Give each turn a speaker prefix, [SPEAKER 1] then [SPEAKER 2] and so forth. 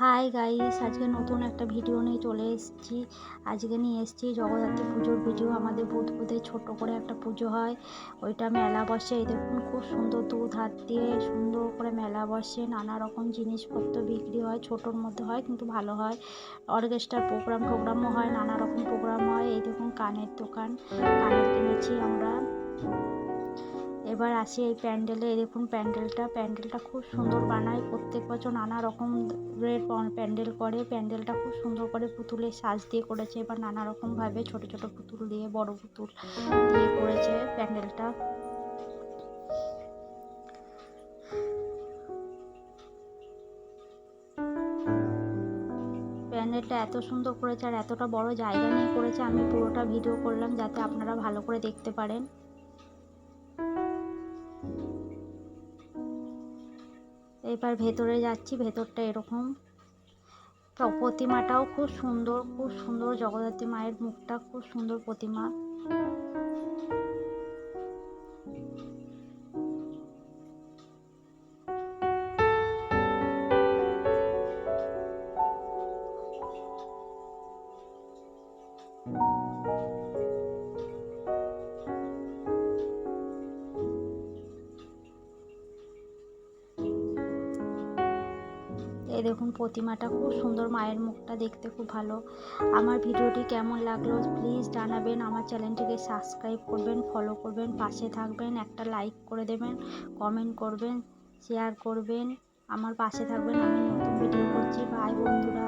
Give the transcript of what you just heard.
[SPEAKER 1] Hi guys, আজকে নতুন একটা ভিডিও নিয়ে চলে এসেছি। আজকে নিয়ে এসেছি জগদ্ধাত্রী পুজোর ভিডিও। আমাদের বুধবুধে ছোট করে একটা পুজো হয়, ওইটা মেলা বসে। এই দেখুন, খুব সুন্দর দুধ হাত দিয়ে সুন্দর করে মেলা বসে। নানা রকম জিনিসপত্র বিক্রি হয়, ছোটোর মধ্যে হয় কিন্তু ভালো হয়। অর্কেস্ট্রার প্রোগ্রামও হয়, নানা রকম প্রোগ্রাম হয়। এই দেখুন কানের দোকান, কানের কিনেছি আমরা। এবার আসি এই প্যান্ডেলে। এই দেখুন প্যান্ডেলটা খুব সুন্দর বানায়। প্রত্যেক বছর নানা রকমের প্যান্ডেল করে। প্যান্ডেলটা খুব সুন্দর করে পুতুলের সাজ দিয়ে করেছে। এবার নানা রকমভাবে ছোট ছোট পুতুল দিয়ে, বড় পুতুল দিয়ে করেছে প্যান্ডেলটা। প্যান্ডেলটা এত সুন্দর করেছে আর এতটা বড় জায়গা নিয়ে করেছে। আমি পুরোটা ভিডিও করলাম যাতে আপনারা ভালো করে দেখতে পারেন। এবার ভেতরে যাচ্ছি। ভেতরটা এরকম। প্রতিমাটাও খুব সুন্দর। জগদ্ধাত্রী মায়ের মুখটা খুব সুন্দর প্রতিমা। এই দেখুন প্রতিমাটা খুব সুন্দর, মায়ের মুখটা দেখতে খুব ভালো। আমার ভিডিওটি কেমন লাগলো প্লিজ জানাবেন। আমার চ্যানেলটিকে সাবস্ক্রাইব করবেন, ফলো করবেন, পাশে থাকবেন, একটা লাইক করে দেবেন, কমেন্ট করবেন, শেয়ার করবেন, আমার পাশে থাকবেন। আমি নতুন ভিডিও করছি। বাই বন্ধুরা।